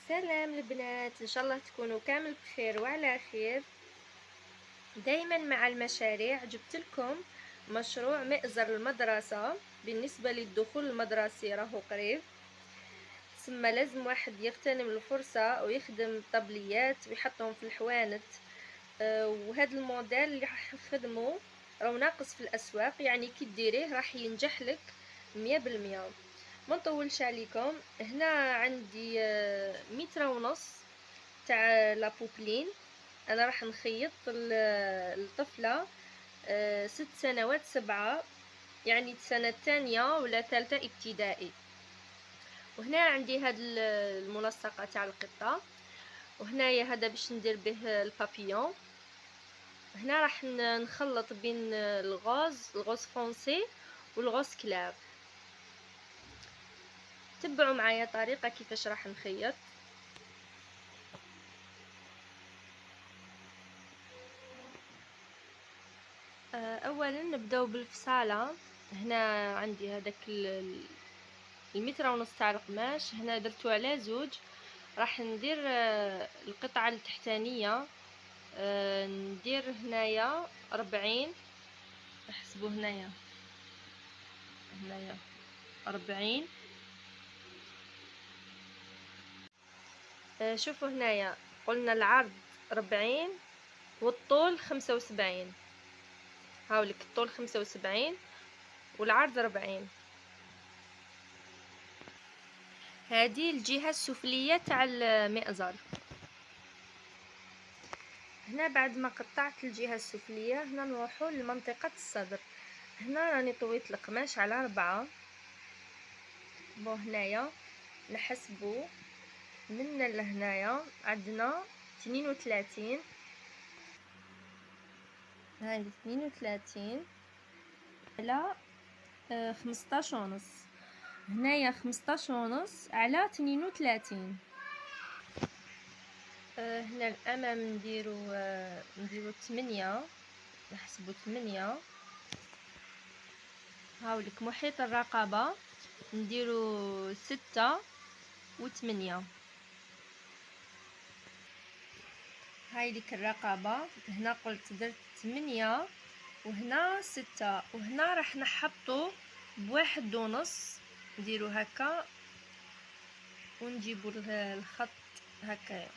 سلام البنات، ان شاء الله تكونوا كامل بخير وعلى خير. دايما مع المشاريع جبت لكم مشروع مئزر المدرسة. بالنسبة للدخول المدرسي راهو قريب، ثم لازم واحد يغتنم الفرصة ويخدم طبليات ويحطهم في الحوانت. وهذا الموديل اللي راح نخدمه راهو ناقص في الاسواق، يعني كي ديريه راح ينجح لك 100%. ما نطولش عليكم، هنا عندي متر ونص تاع لابوبلين. انا راح نخيط الطفله 6 سنوات 7، يعني السنه الثانيه ولا ثالثه ابتدائي. وهنا عندي هاد الملصقه تاع القطه، وهنايا هذا باش ندير به البابيون. هنا راح نخلط بين الغوز فونسي والغوز كلار. تبعوا معايا طريقه كيفاش راح نخيط. اولا نبداو بالفصاله. هنا عندي هذاك المتر ونص تاع القماش، هنا درتو على زوج. راح ندير القطعه التحتانيه، ندير هنايا 40. احسبوا هنايا 40. شوفوا هنايا قلنا العرض 40 والطول 75. هاولك الطول 75 والعرض 40. هذه الجهة السفلية تاع المئزر. هنا بعد ما قطعت الجهة السفلية، هنا نروحو لمنطقة الصدر. هنا راني طويت القماش على 4. هنايا نحسبو من لهنايا عندنا 32. هاي 32 على 15 ونص. هنايا 15 ونص على 32. هنا الامام نديرو 8. نحسبو 8. هاولك محيط الرقبة نديرو 6 و8. هاي ليك الرقبة. هنا قلت درت 8 وهنا 6، وهنا راح نحطو ب1.5. نديرو هكا ونجيبو الخط هكايا.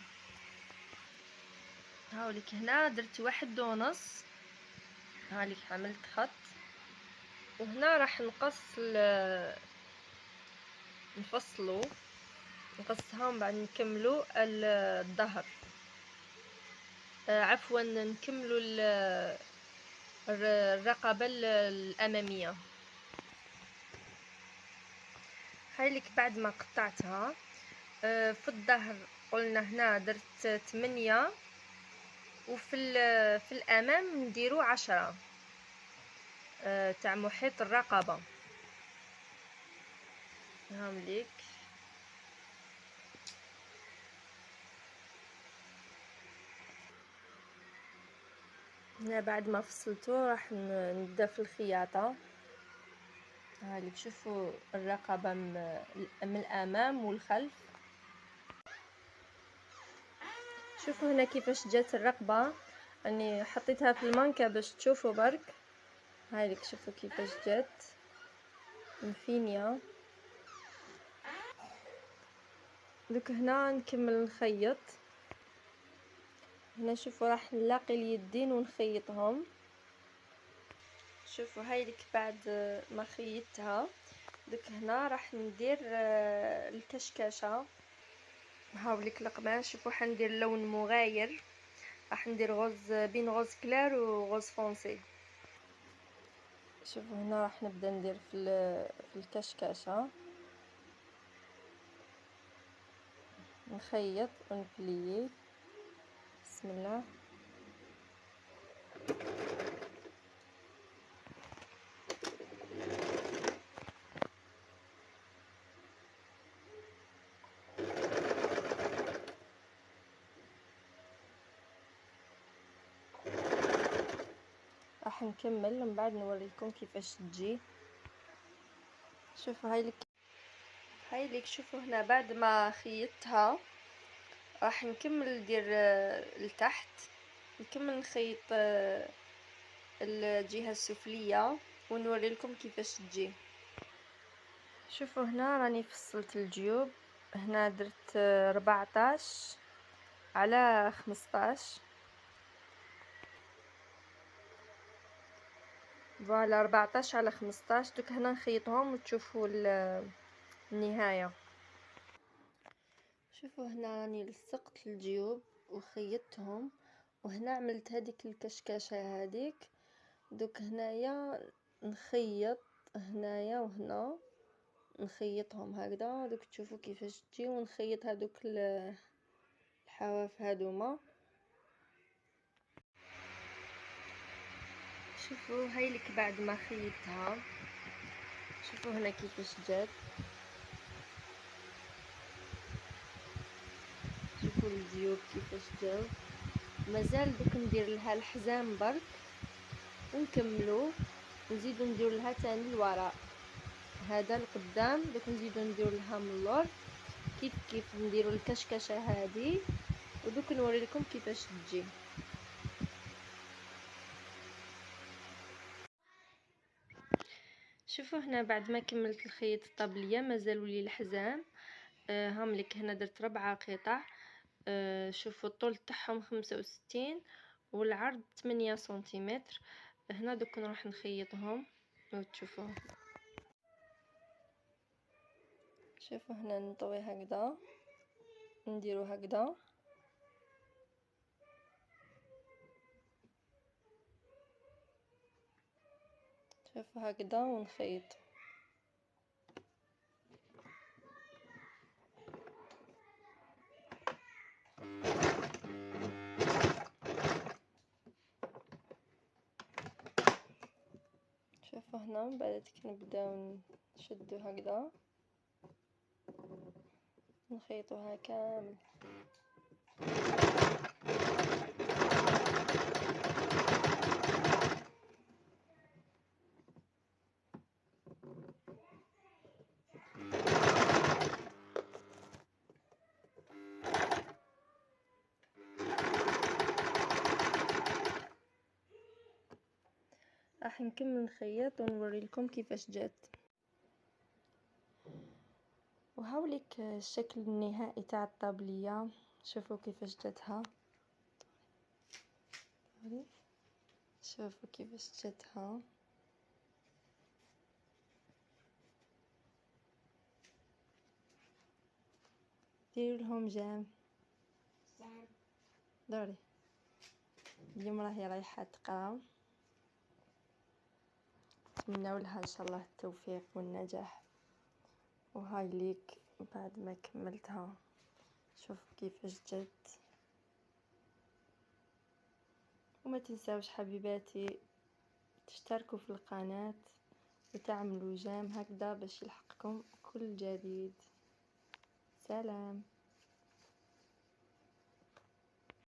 هاوليك هنا درت 1.5. هاوليك عملت خط، وهنا راح نفصلو نقصها ومن بعد نكملو الظهر. عفوا نكملو الرقبة الأمامية. هايليك بعد ما قطعتها في الظهر قلنا هنا درت 8، في الأمام نديرو 10 تاع محيط الرقبة. هامليك هنا بعد ما فصلته راح نبدا في الخياطة. هاليك شوفوا الرقبة من الأمام والخلف. شوفوا هنا كيفاش جات الرقبة، اني حطيتها في المانكا باش تشوفوا برك. هايليك شوفوا كيفاش جات مفينية. دوك هنا نكمل نخيط. هنا شوفوا راح نلاقي اليدين ونخيطهم. شوفوا هايليك بعد ما خيطتها، دوك هنا راح ندير الكشكاشة. هاوليك القماش. شوفوا حندير لون مغاير، راح ندير غوز بين غوز كلار وغوز فونسي. شوفوا هنا راح نبدا ندير في الكشكاشة، نخيط ونبلي. بسم الله. راح نكمل من بعد نوريكم كيفاش تجي. شوفوا هايليك شوفوا هنا بعد ما خيطتها راح نكمل ندير لتحت، نكمل نخيط الجهة السفلية ونوري لكم كيفاش تجي. شوفوا هنا راني فصلت الجيوب، هنا درت 14 على 15، فوالا 14 على 15. دوك هنا نخيطهم وتشوفوا النهاية. شوفوا هنا راني لصقت الجيوب وخيطتهم، وهنا عملت هذيك الكشكاشة هذيك. دوك هنايا نخيط هنايا وهنا، نخيطهم هكذا، دوك تشوفوا كيفاش تجي، ونخيط هذوك الحواف هذوما. شوفوا هاي لك بعد ما خيطتها، شوفوا هنا كيفاش جات، شوفوا الجيوب كيفاش جاو. مازال دوك ندير لها الحزام برك ونكملو، نزيدو ندير لها تاني الوراء هذا القدام، دوك نزيدو ندير لها من اللور كيف نديرو الكشكشه هذه، ودوك نوري لكم كيفاش تجي. شوفوا هنا بعد ما كملت الخيط الطبليه مازالوا لي الحزام. هاملك هنا درت 4 قطع. شوفوا الطول تاعهم 65 والعرض 8 سنتيمتر. هنا دوك نروح نخيطهم وتشوفوا. شوفوا هنا نطوي هكذا، نديرو هكذا، شوفوا هكذا ونخيط. شوفوا هنا بعدك نبداو نشدو هكذا، نخيطوها كامل. راح نكمل نخيط ونوري لكم كيفاش جات. وهاوليك الشكل النهائي تاع الطابليه، شوفوا كيفاش جاتها، شوفوا كيفاش جاتها. ديروا لهم جام دوري. اليوم راهي رايحه تقرا، نتمنوا لها ان شاء الله التوفيق والنجاح. وهاي ليك بعد ما كملتها، شوفوا كيفاش جات. وما تنساوش حبيباتي تشتركوا في القناة وتعملوا جام هكذا باش يلحقكم كل جديد. سلام.